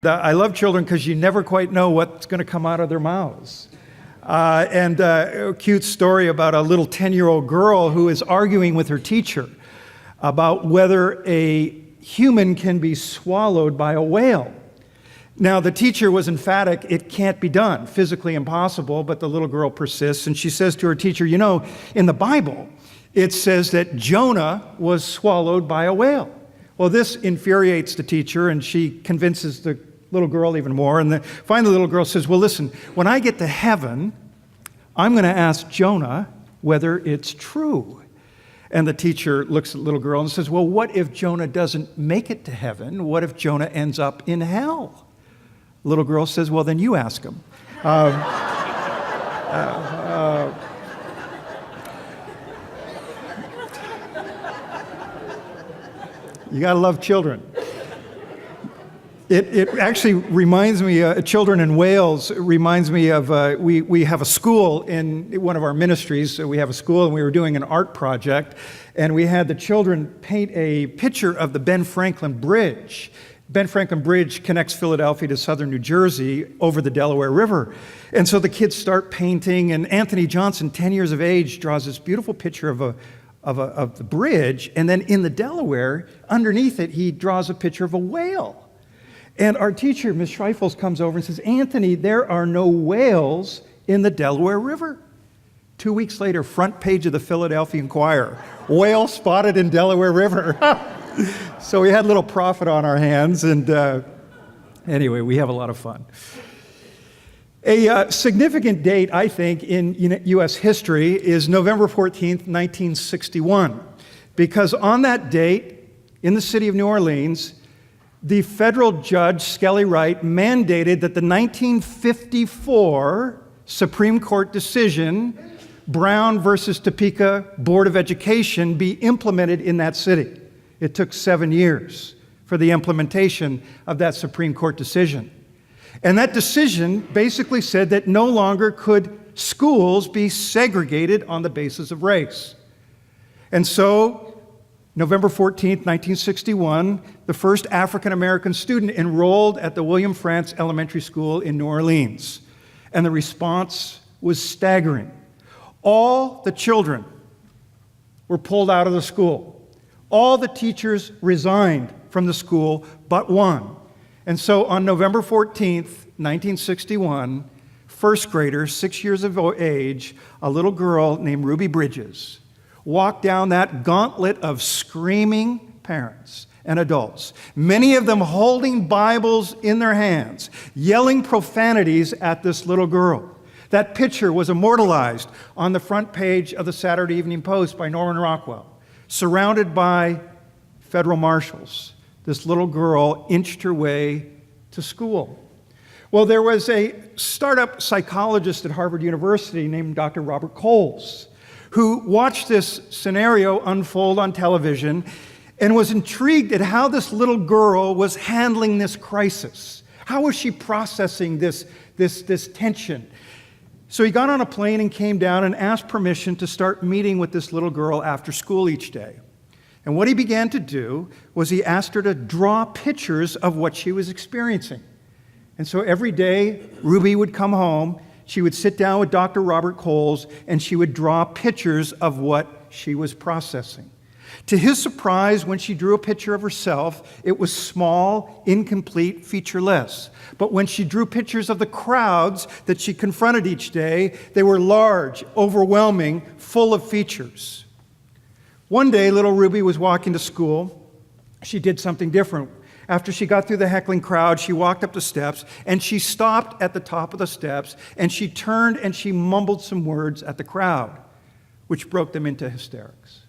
I love children because you never quite know what's going to come out of their mouths. A cute story about a little 10-year-old girl who is arguing with her teacher about whether a human can be swallowed by a whale. Now, the teacher was emphatic, it can't be done, physically impossible, but the little girl persists, and she says to her teacher, you know, in the Bible, it says that Jonah was swallowed by a whale. Well, this infuriates the teacher, and she convinces the little girl even more. And finally, the little girl says, well, listen, when I get to heaven, I'm going to ask Jonah whether it's true. And the teacher looks at the little girl and says, well, what if Jonah doesn't make it to heaven? What if Jonah ends up in hell? The little girl says, well, then you ask him. You got to love children. It actually reminds me, children in Wales, it reminds me of, we have a school in one of our ministries. So we have a school and we were doing an art project, and we had the children paint a picture of the Ben Franklin Bridge. Ben Franklin Bridge connects Philadelphia to southern New Jersey over the Delaware River. And so the kids start painting, and Anthony Johnson, 10 years of age, draws this beautiful picture of the bridge, and then in the Delaware, underneath it, he draws a picture of a whale. And our teacher, Ms. Schreifels, comes over and says, Anthony, there are no whales in the Delaware River. 2 weeks later, front page of the Philadelphia Inquirer, whale spotted in Delaware River. So we had a little profit on our hands, and anyway, we have a lot of fun. A significant date, I think, in U.S. history is November 14th, 1961, because on that date, in the city of New Orleans, the federal judge, Skelly Wright, mandated that the 1954 Supreme Court decision, Brown versus Topeka Board of Education, be implemented in that city. It took 7 years for the implementation of that Supreme Court decision. And that decision basically said that no longer could schools be segregated on the basis of race. And so, November 14th, 1961, the first African-American student enrolled at the William Frantz Elementary School in New Orleans. And the response was staggering. All the children were pulled out of the school. All the teachers resigned from the school but one. And so on November 14th, 1961, first grader, 6 years of age, a little girl named Ruby Bridges, walked down that gauntlet of screaming parents and adults, many of them holding Bibles in their hands, yelling profanities at this little girl. That picture was immortalized on the front page of the Saturday Evening Post by Norman Rockwell, surrounded by federal marshals. This little girl inched her way to school. Well, there was a startup psychologist at Harvard University named Dr. Robert Coles, who watched this scenario unfold on television and was intrigued at how this little girl was handling this crisis. How was she processing this tension? So he got on a plane and came down and asked permission to start meeting with this little girl after school each day. And what he began to do was he asked her to draw pictures of what she was experiencing. And so every day, Ruby would come home, she would sit down with Dr. Robert Coles, and she would draw pictures of what she was processing. To his surprise, when she drew a picture of herself, it was small, incomplete, featureless. But when she drew pictures of the crowds that she confronted each day, they were large, overwhelming, full of features. One day, little Ruby was walking to school. She did something different. After she got through the heckling crowd, she walked up the steps, and she stopped at the top of the steps, and she turned and she mumbled some words at the crowd, which broke them into hysterics.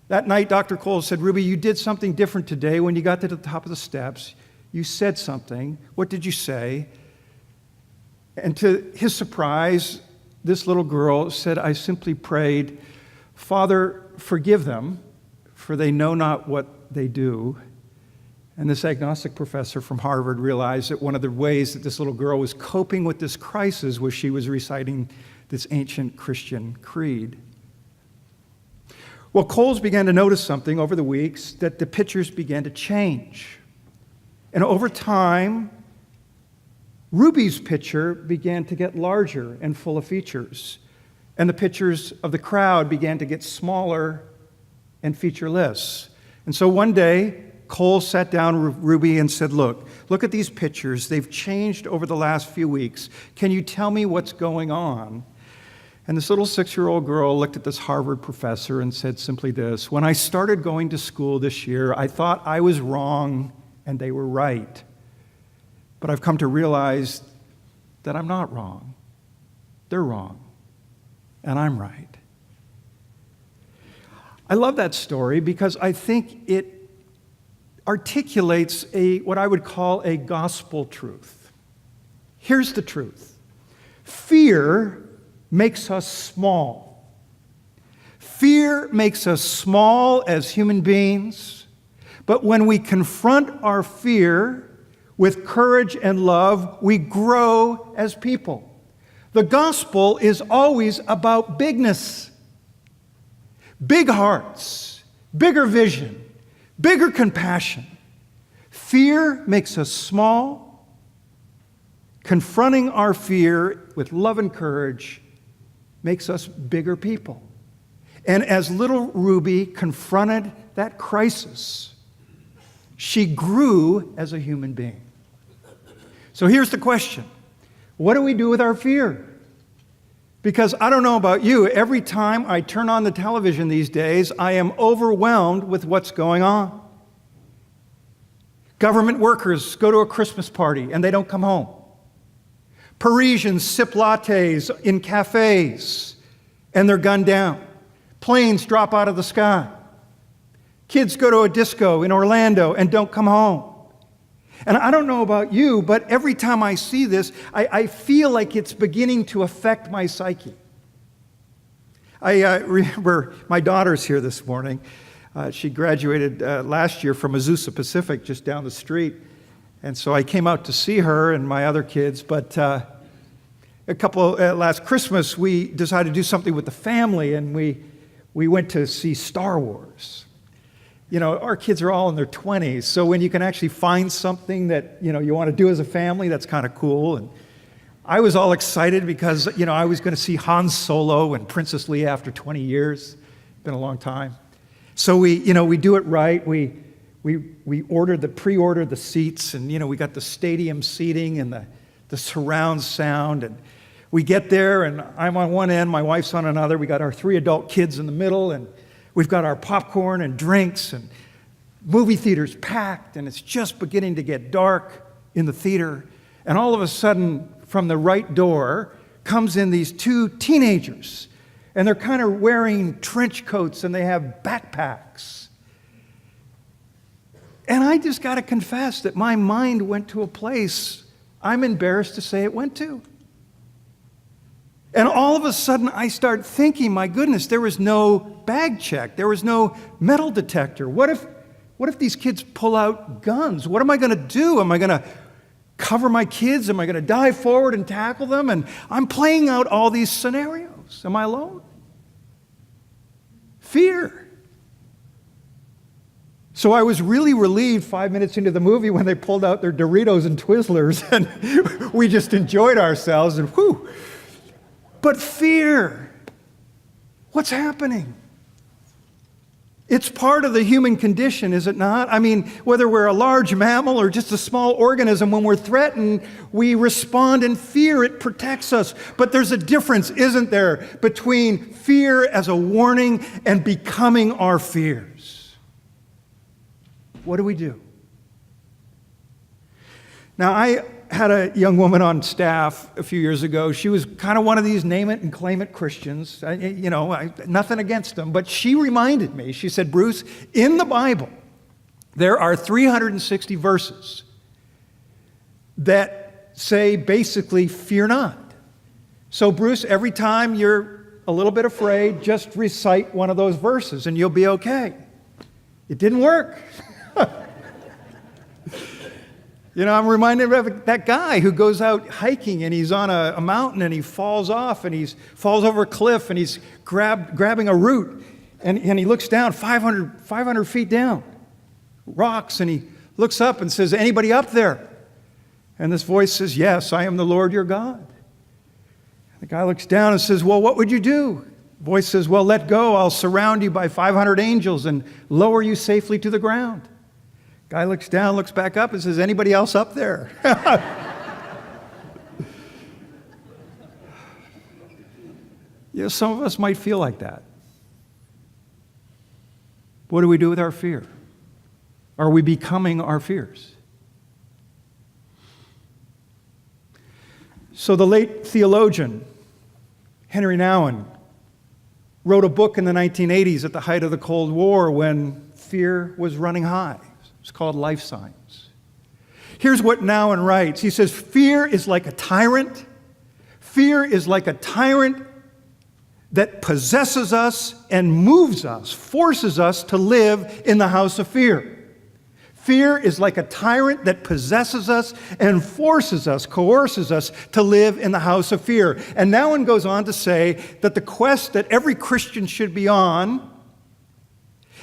That night, Dr. Cole said, Ruby, you did something different today when you got to the top of the steps. You said something. What did you say? And to his surprise, this little girl said, I simply prayed, Father, forgive them, for they know not what they do. And this agnostic professor from Harvard realized that one of the ways that this little girl was coping with this crisis was she was reciting this ancient Christian creed. Well, Coles began to notice something over the weeks, that the pictures began to change. And over time, Ruby's picture began to get larger and full of features. And the pictures of the crowd began to get smaller and featureless. And so one day, Cole sat down with Ruby and said, look at these pictures. They've changed over the last few weeks. Can you tell me what's going on? And this little 6-year-old girl looked at this Harvard professor and said simply this: when I started going to school this year, I thought I was wrong and they were right. But I've come to realize that I'm not wrong. They're wrong. And I'm right. I love that story because I think it articulates what I would call a gospel truth. Here's the truth. Fear makes us small. Fear makes us small as human beings, but when we confront our fear with courage and love, we grow as people. The gospel is always about bigness. Big hearts, bigger vision, bigger compassion. Fear makes us small. Confronting our fear with love and courage makes us bigger people. And as little Ruby confronted that crisis, she grew as a human being. So here's the question. What do we do with our fear? Because I don't know about you, every time I turn on the television these days, I am overwhelmed with what's going on. Government workers go to a Christmas party and they don't come home. Parisians sip lattes in cafes and they're gunned down. Planes drop out of the sky. Kids go to a disco in Orlando and don't come home. And I don't know about you, but every time I see this, I feel like it's beginning to affect my psyche. I remember my daughter's here this morning. She graduated last year from Azusa Pacific, just down the street. And so I came out to see her and my other kids. But last Christmas, we decided to do something with the family, and we went to see Star Wars. You know, our kids are all in their 20s, so when you can actually find something that, you want to do as a family, that's kind of cool. And I was all excited because, I was going to see Han Solo and Princess Leia after 20 years. Been a long time. So we do it right. We pre-ordered the seats, and, we got the stadium seating and the surround sound. And we get there, and I'm on one end, my wife's on another. We got our 3 adult kids in the middle, and we've got our popcorn and drinks, and movie theater's packed, and it's just beginning to get dark in the theater. And all of a sudden, from the right door, comes in these 2 teenagers, and they're kind of wearing trench coats, and they have backpacks. And I just got to confess that my mind went to a place I'm embarrassed to say it went to. And all of a sudden, I start thinking, my goodness, there was no bag check. There was no metal detector. What if these kids pull out guns? What am I going to do? Am I going to cover my kids? Am I going to dive forward and tackle them? And I'm playing out all these scenarios. Am I alone? Fear. So I was really relieved 5 minutes into the movie when they pulled out their Doritos and Twizzlers, and we just enjoyed ourselves, and whew. But fear, what's happening? It's part of the human condition, is it not? I mean, whether we're a large mammal or just a small organism, when we're threatened, we respond in fear. It protects us. But there's a difference, isn't there, between fear as a warning and becoming our fears? What do we do? Now, I had a young woman on staff a few years ago. She was kind of one of these name it and claim it Christians. Nothing against them, but she reminded me, she said, Bruce, in the Bible, there are 360 verses that say basically, fear not. So Bruce, every time you're a little bit afraid, just recite one of those verses and you'll be okay. It didn't work. I'm reminded of that guy who goes out hiking and he's on a mountain and he falls off and he falls over a cliff and he's grabbing a root and he looks down 500 feet down, rocks, and he looks up and says, anybody up there? And this voice says, yes, I am the Lord your God. The guy looks down and says, well, what would you do? The voice says, well, let go. I'll surround you by 500 angels and lower you safely to the ground. Guy looks down, looks back up and says, anybody else up there? Some of us might feel like that. What do we do with our fear? Are we becoming our fears? So the late theologian Henry Nouwen wrote a book in the 1980s at the height of the Cold War when fear was running high. It's called Life Signs. Here's what Nouwen writes. He says, fear is like a tyrant. Fear is like a tyrant that possesses us and moves us, forces us to live in the house of fear. Fear is like a tyrant that possesses us and forces us, coerces us to live in the house of fear. And Nouwen goes on to say that the quest that every Christian should be on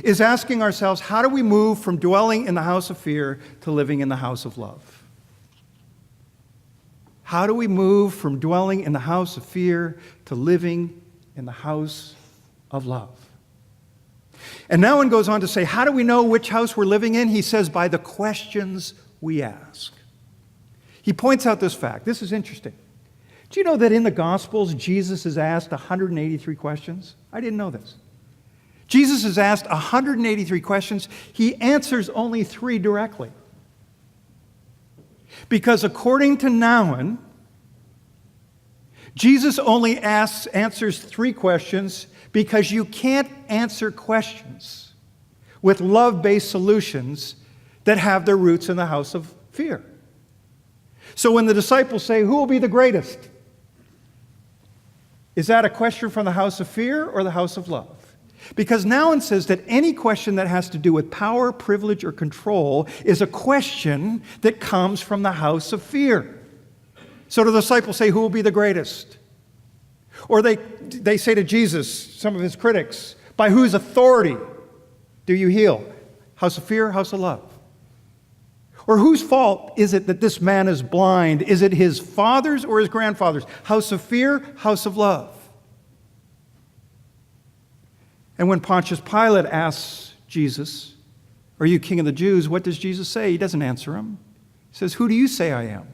is asking ourselves, how do we move from dwelling in the house of fear to living in the house of love? How do we move from dwelling in the house of fear to living in the house of love? And Nouwen goes on to say, how do we know which house we're living in? He says, by the questions we ask. He points out this fact. This is interesting. Do you know that in the Gospels, Jesus is asked 183 questions? I didn't know this. Jesus is asked 183 questions. He answers only 3 directly. Because according to Nouwen, Jesus only answers 3 questions because you can't answer questions with love-based solutions that have their roots in the house of fear. So when the disciples say, who will be the greatest? Is that a question from the house of fear or the house of love? Because Nouwen says that any question that has to do with power, privilege, or control is a question that comes from the house of fear. So the disciples say, who will be the greatest? Or they say to Jesus, some of his critics, by whose authority do you heal? House of fear, house of love? Or whose fault is it that this man is blind? Is it his father's or his grandfather's? House of fear, house of love? And when Pontius Pilate asks Jesus, are you king of the Jews? What does Jesus say? He doesn't answer him. He says, who do you say I am?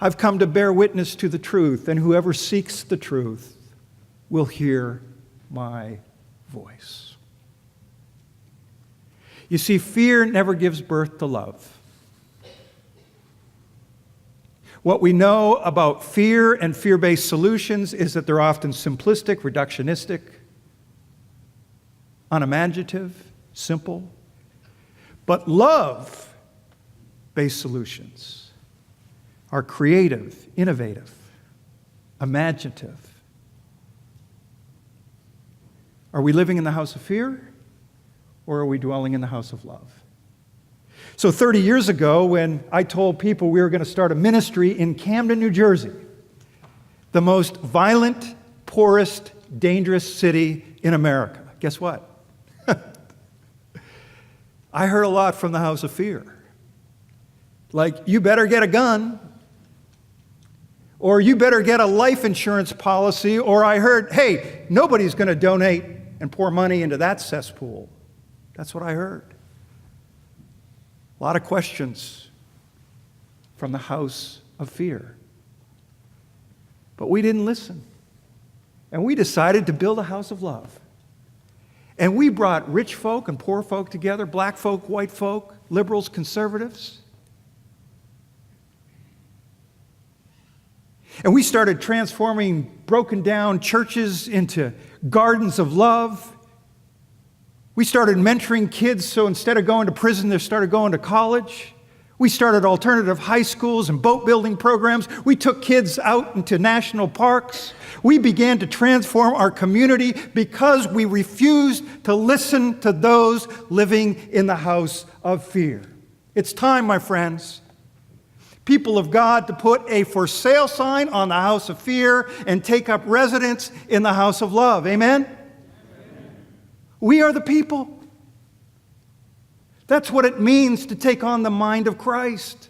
I've come to bear witness to the truth, and whoever seeks the truth will hear my voice. You see, fear never gives birth to love. What we know about fear and fear-based solutions is that they're often simplistic, reductionistic, unimaginative, simple. But love-based solutions are creative, innovative, imaginative. Are we living in the house of fear, or are we dwelling in the house of love? So 30 years ago, when I told people we were going to start a ministry in Camden, New Jersey, the most violent, poorest, dangerous city in America, guess what? I heard a lot from the house of fear. Like, you better get a gun, or you better get a life insurance policy, or I heard, hey, nobody's going to donate and pour money into that cesspool. That's what I heard. A lot of questions from the house of fear. But we didn't listen. And we decided to build a house of love. And we brought rich folk and poor folk together, black folk, white folk, liberals, conservatives. And we started transforming broken down churches into gardens of love. We started mentoring kids, so instead of going to prison, they started going to college. We started alternative high schools and boat building programs. We took kids out into national parks. We began to transform our community because we refused to listen to those living in the house of fear. It's time, my friends, people of God, to put a for sale sign on the house of fear and take up residence in the house of love. Amen? We are the people. That's what it means to take on the mind of Christ.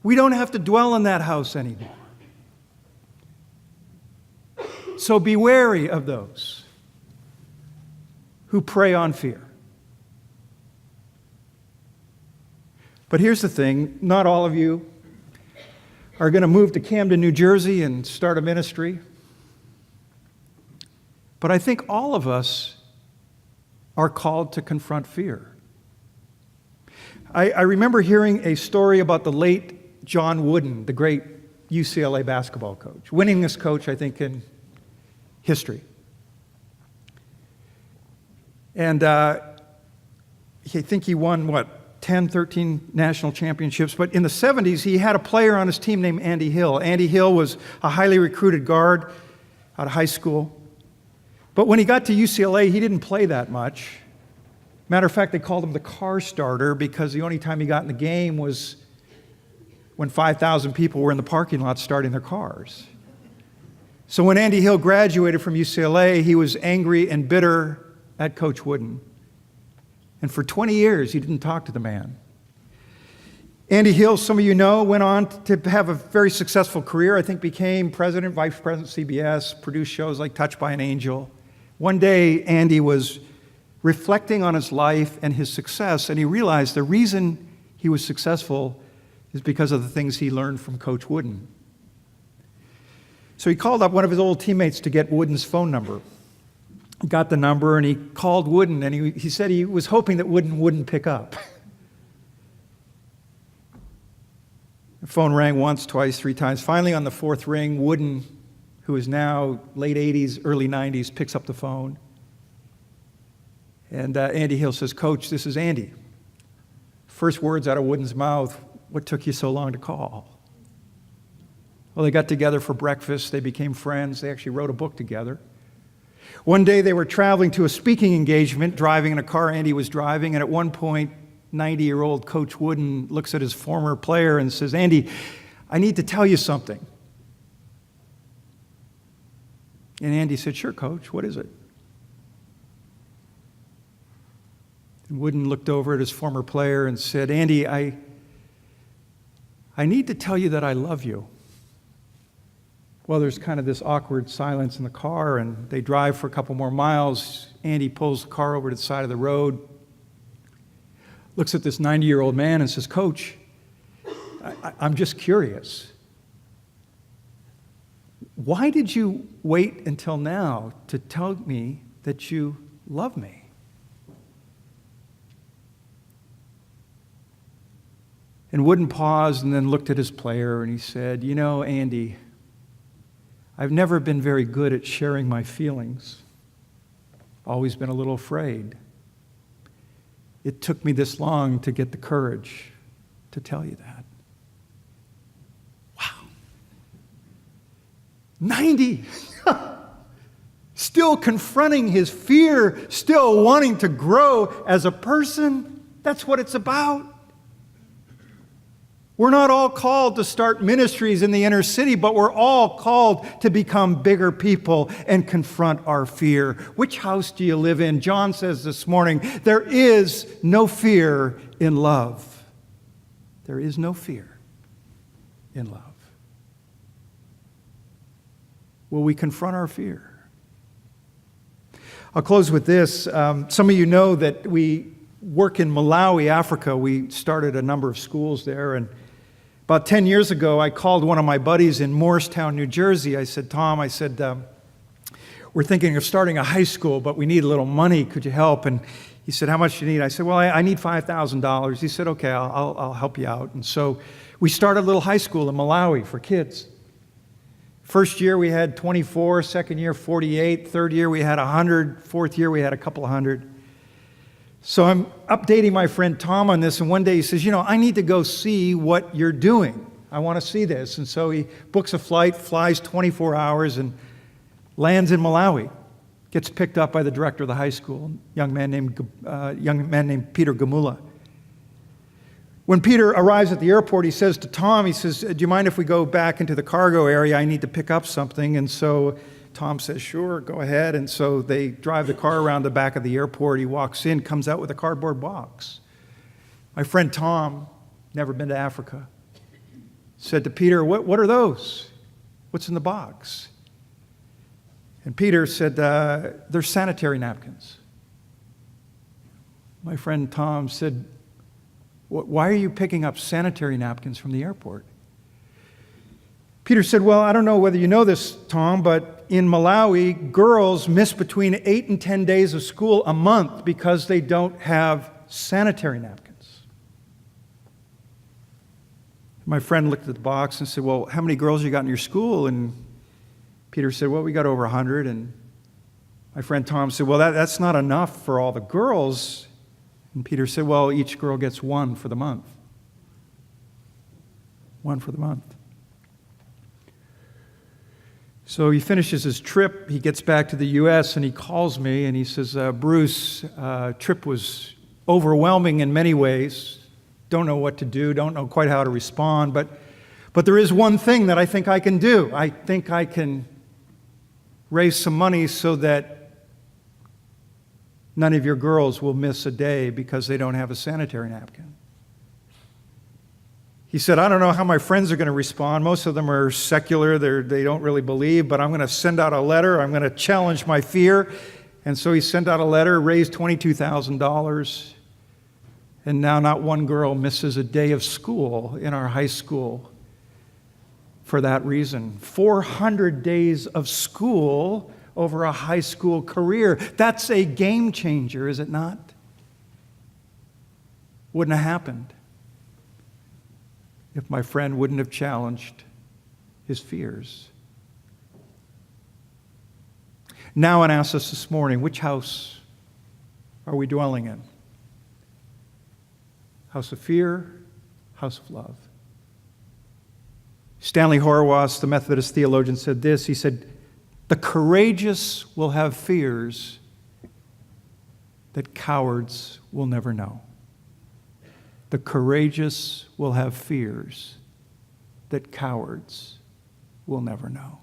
We don't have to dwell in that house anymore. So be wary of those who prey on fear. But here's the thing, not all of you are going to move to Camden, New Jersey and start a ministry. But I think all of us are called to confront fear. I remember hearing a story about the late John Wooden, the great UCLA basketball coach, winningest coach, I think, in history. And I think he won, 10, 13 national championships. But in the 70s, he had a player on his team named Andy Hill. Andy Hill was a highly recruited guard out of high school. But when he got to UCLA, he didn't play that much. Matter of fact, they called him the car starter because the only time he got in the game was when 5,000 people were in the parking lot starting their cars. So when Andy Hill graduated from UCLA, he was angry and bitter at Coach Wooden. And for 20 years, he didn't talk to the man. Andy Hill, some of you know, went on to have a very successful career. I think became president, vice president of CBS, produced shows like Touched by an Angel. One day, Andy was reflecting on his life and his success, and he realized the reason he was successful is because of the things he learned from Coach Wooden. So he called up one of his old teammates to get Wooden's phone number. Got the number, and he called Wooden, and he said he was hoping that Wooden wouldn't pick up. The phone rang once, twice, three times. Finally, on the fourth ring, Wooden, who is now late 80s, early 90s, picks up the phone. And Andy Hill says, "Coach, this is Andy." First words out of Wooden's mouth, "What took you so long to call?" Well, they got together for breakfast. They became friends. They actually wrote a book together. One day they were traveling to a speaking engagement, driving in a car Andy was driving, and at one point, 90-year-old Coach Wooden looks at his former player and says, "Andy, I need to tell you something." And Andy said, "Sure, Coach, what is it?" And Wooden looked over at his former player and said, "Andy, I need to tell you that I love you." Well, there's kind of this awkward silence in the car, and they drive for a couple more miles. Andy pulls the car over to the side of the road, looks at this 90-year-old man and says, "Coach, I'm just curious. Why did you wait until now to tell me that you love me?" And Wooden paused and then looked at his player and he said, "You know, Andy, I've never been very good at sharing my feelings. Always been a little afraid. It took me this long to get the courage to tell you that." Wow. 90. Still confronting his fear, still wanting to grow as a person. That's what it's about. We're not all called to start ministries in the inner city, but we're all called to become bigger people and confront our fear. Which house do you live in? John says this morning, there is no fear in love. There is no fear in love. Will we confront our fear? I'll close with this. Some of you know that we work in Malawi, Africa. We started a number of schools there, and about 10 years ago, I called one of my buddies in Morristown, New Jersey. I said, "Tom," we're thinking of starting a high school, but we need a little money. Could you help? And he said, "How much do you need?" I said, "Well, I need $5,000. He said, "Okay, I'll help you out." And so we started a little high school in Malawi for kids. First year, we had 24. Second year, 48. Third year, we had 100. Fourth year, we had a couple of hundred. So I'm updating my friend Tom on this, and one day he says, "I need to go see what you're doing. I want to see this." And so he books a flight, flies 24 hours, and lands in Malawi. Gets picked up by the director of the high school, a young man named Peter Gamula. When Peter arrives at the airport, he says to Tom, "Do you mind if we go back into the cargo area? I need to pick up something." And so Tom says, sure, go ahead. And so they drive the car around the back of the airport. He walks in, comes out with a cardboard box. My friend Tom, never been to Africa, said to Peter, what are those? What's in the box? And Peter said, they're sanitary napkins. My friend Tom said, why are you picking up sanitary napkins from the airport? Peter said, well, I don't know whether you know this, Tom, but in Malawi, girls miss between 8 and 10 days of school a month because they don't have sanitary napkins. My friend looked at the box and said, well, how many girls you got in your school? And Peter said, well, we got over 100. And my friend Tom said, well, that's not enough for all the girls. And Peter said, well, each girl gets one for the month. One for the month. So he finishes his trip, he gets back to the U.S., and he calls me, and he says, Bruce, trip was overwhelming in many ways. Don't know what to do, don't know quite how to respond, but there is one thing that I think I can do. I think I can raise some money so that none of your girls will miss a day because they don't have a sanitary napkin. He said, I don't know how my friends are going to respond. Most of them are secular. They don't really believe, but I'm going to send out a letter. I'm going to challenge my fear. And so he sent out a letter, raised $22,000. And now not one girl misses a day of school in our high school for that reason. 400 days of school over a high school career. That's a game changer, is it not? Wouldn't have happened if my friend wouldn't have challenged his fears. Now, and ask us this morning, which house are we dwelling in? House of fear, house of love? Stanley Horwath, the Methodist theologian, said this. He said, the courageous will have fears that cowards will never know. The courageous will have fears that cowards will never know.